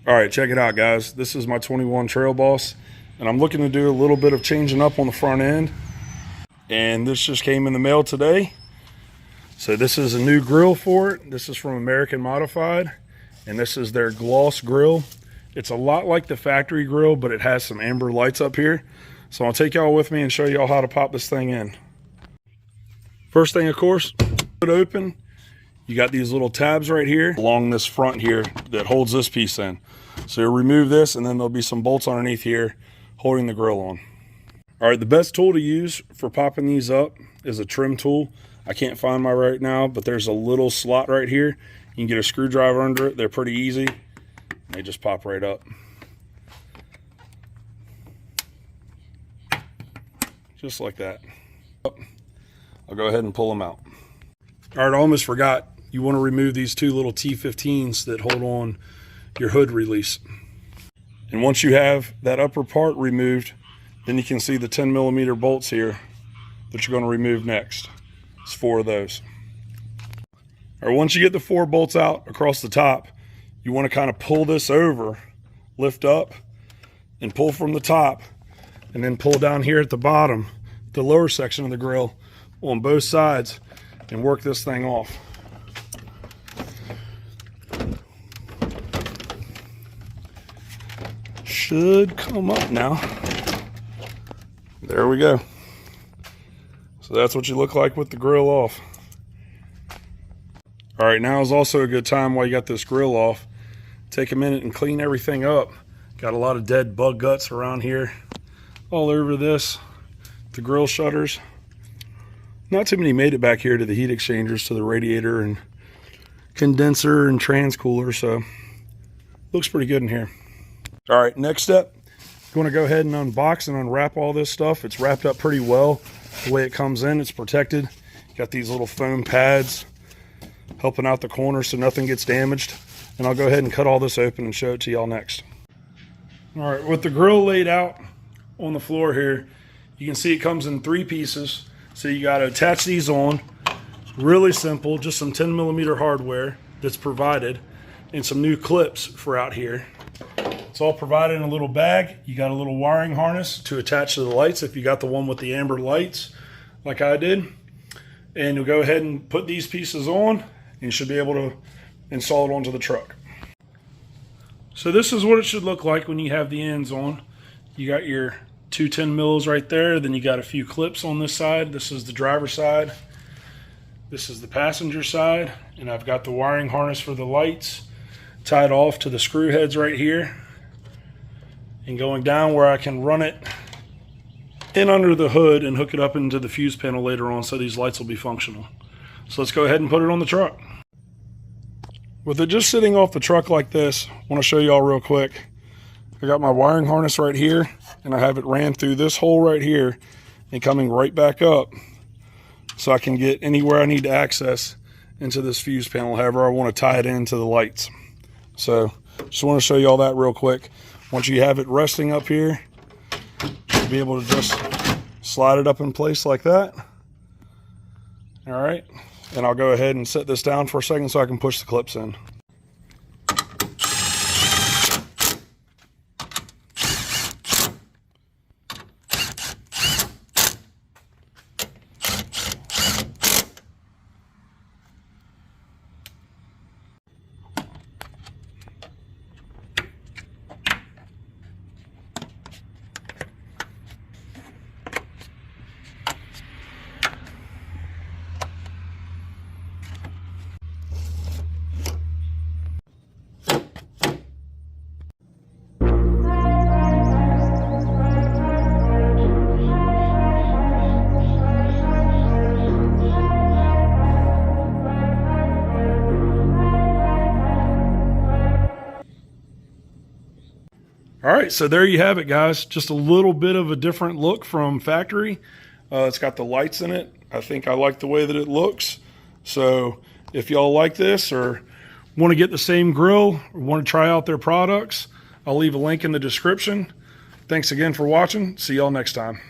All right, check it out, guys. This is my 21 Trail Boss, and I'm looking to do a little bit of changing up on the front end. And this just came in the mail today. So this is a new grill for it. This is from American Modified, and this is their gloss grill. It's a lot like the factory grill, but it has some amber lights up here. So I'll take y'all with me and show y'all how to pop this thing in. First thing, of course, put it open. You got these little tabs right here along this front here that holds this piece in. So you'll remove this, and then there'll be some bolts underneath here holding the grill on. All right, the best tool to use for popping these up is a trim tool. I can't find mine right now, but there's a little slot right here. You can get a screwdriver under it. They're pretty easy. They just pop right up. Just like that. I'll go ahead and pull them out. All right, I almost forgot. You want to remove these two little T15s that hold on your hood release. And once you have that upper part removed, then you can see the 10mm bolts here that you're going to remove next. It's 4 of those. All right, once you get the 4 bolts out across the top, you want to kind of pull this over, lift up, and pull from the top, and then pull down here at the bottom, the lower section of the grill on both sides, and work this thing off. Should come up now. There we go. So that's what you look like with the grill off. All right, now is also a good time while you got this grill off. Take a minute and clean everything up. Got a lot of dead bug guts around here, all over this, the grill shutters. Not too many made it back here to the heat exchangers, to the radiator and condenser and transcooler, so looks pretty good in here. All right, next step, you want to go ahead and unbox and unwrap all this stuff. It's wrapped up pretty well. The way it comes in, it's protected. Got these little foam pads helping out the corners so nothing gets damaged. And I'll go ahead and cut all this open and show it to y'all next. All right, with the grill laid out on the floor here, you can see it comes in 3 pieces. So you got to attach these on. Really simple, just some 10mm hardware that's provided and some new clips for out here. It's all provided in a little bag. You got a little wiring harness to attach to the lights if you got the one with the amber lights like I did. And you'll go ahead and put these pieces on, and you should be able to install it onto the truck. So this is what it should look like when you have the ends on. You got your 2 10mm right there, then you got a few clips on this side. This is the driver's side. This is the passenger side, and I've got the wiring harness for the lights tied off to the screw heads right here, and going down where I can run it in under the hood and hook it up into the fuse panel later on so these lights will be functional. So let's go ahead and put it on the truck. With it just sitting off the truck like this, I want to show y'all real quick. I got my wiring harness right here, and I have it ran through this hole right here and coming right back up so I can get anywhere I need to access into this fuse panel, however I want to tie it into the lights. So just want to show y'all that real quick. Once you have it resting up here, you'll be able to just slide it up in place like that. All right, and I'll go ahead and set this down for a second so I can push the clips in. All right, so there you have it, guys. Just a little bit of a different look from factory. It's got the lights in it. I think I like the way that it looks. So if y'all like this or want to get the same grill or want to try out their products, I'll leave a link in the description. Thanks again for watching. See y'all next time.